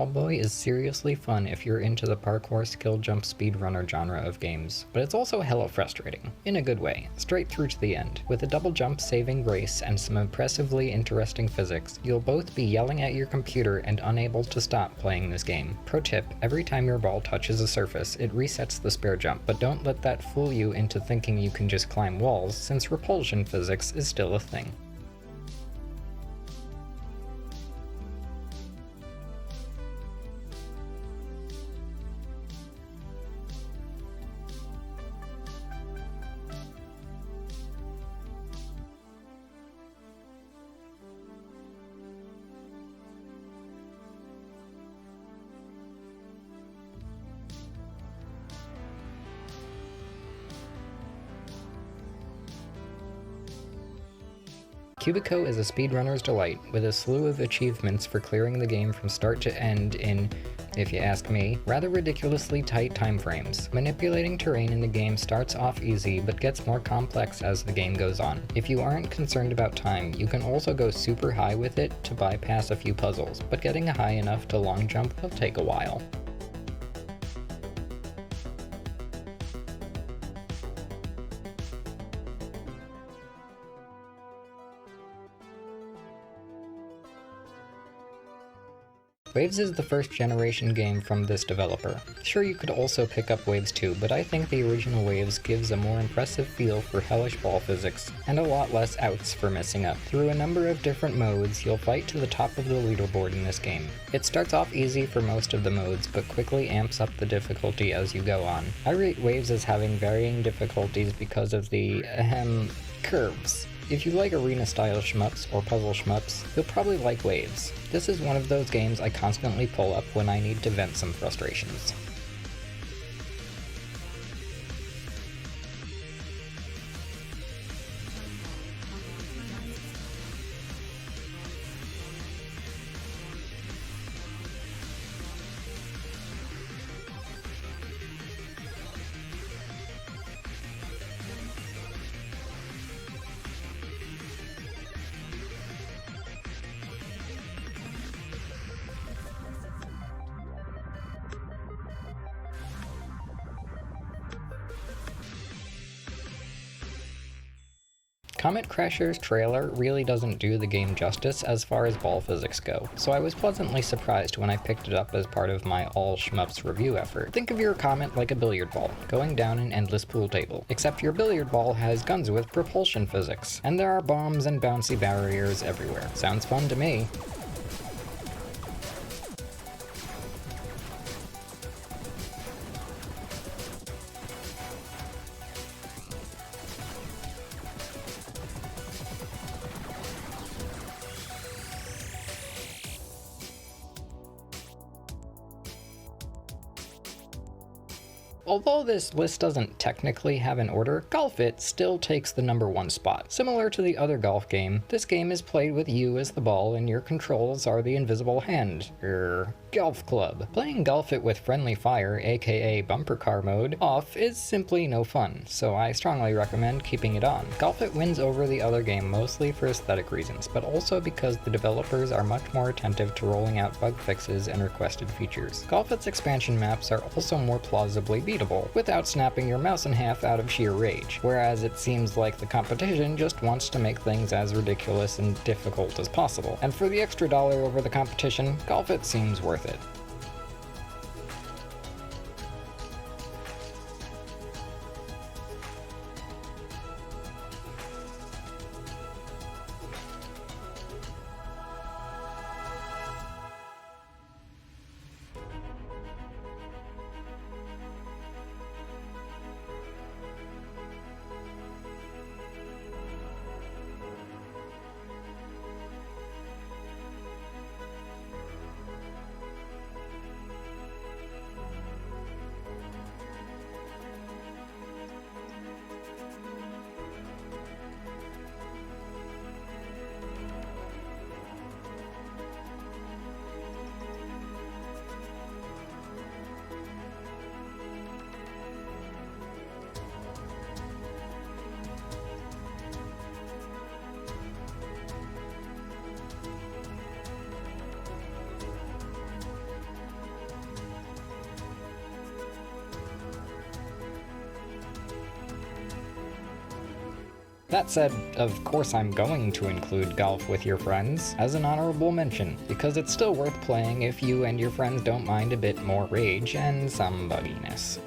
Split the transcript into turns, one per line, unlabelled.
BallBoi is seriously fun if you're into the parkour skill jump speedrunner genre of games, but it's also hella frustrating, in a good way, straight through to the end. With a double jump saving grace and some impressively interesting physics, you'll both be yelling at your computer and unable to stop playing this game. Pro tip, every time your ball touches a surface, it resets the spare jump, but don't let that fool you into thinking you can just climb walls, since repulsion physics is still a thing. Cubico is a speedrunner's delight, with a slew of achievements for clearing the game from start to end in, if you ask me, rather ridiculously tight time frames. Manipulating terrain in the game starts off easy, but gets more complex as the game goes on. If you aren't concerned about time, you can also go super high with it to bypass a few puzzles, but getting high enough to long jump will take a while. Waves is the first generation game from this developer. Sure, you could also pick up Waves 2, but I think the original Waves gives a more impressive feel for hellish ball physics, and a lot less outs for messing up. Through a number of different modes, you'll fight to the top of the leaderboard in this game. It starts off easy for most of the modes, but quickly amps up the difficulty as you go on. I rate Waves as having varying difficulties because of the, curves. If you like arena-style shmups or puzzle shmups, you'll probably like Waves. This is one of those games I constantly pull up when I need to vent some frustrations. Comet Crasher's trailer really doesn't do the game justice as far as ball physics go, so I was pleasantly surprised when I picked it up as part of my all shmups review effort. Think of your Comet like a billiard ball, going down an endless pool table, except your billiard ball has guns with propulsion physics, and there are bombs and bouncy barriers everywhere. Sounds fun to me. Although this list doesn't technically have an order, Golf It still takes the #1 spot. Similar to the other golf game, this game is played with you as the ball and your controls are the invisible hand. Golf club. Playing Golf It with friendly fire, aka bumper car mode, off is simply no fun, so I strongly recommend keeping it on. Golf It wins over the other game mostly for aesthetic reasons, but also because the developers are much more attentive to rolling out bug fixes and requested features. Golf It's expansion maps are also more plausibly beatable, without snapping your mouse in half out of sheer rage, whereas it seems like the competition just wants to make things as ridiculous and difficult as possible. And for the extra dollar over the competition, Golf It seems worth it. That said, of course I'm going to include golf with your friends as an honorable mention, because it's still worth playing if you and your friends don't mind a bit more rage and some bugginess.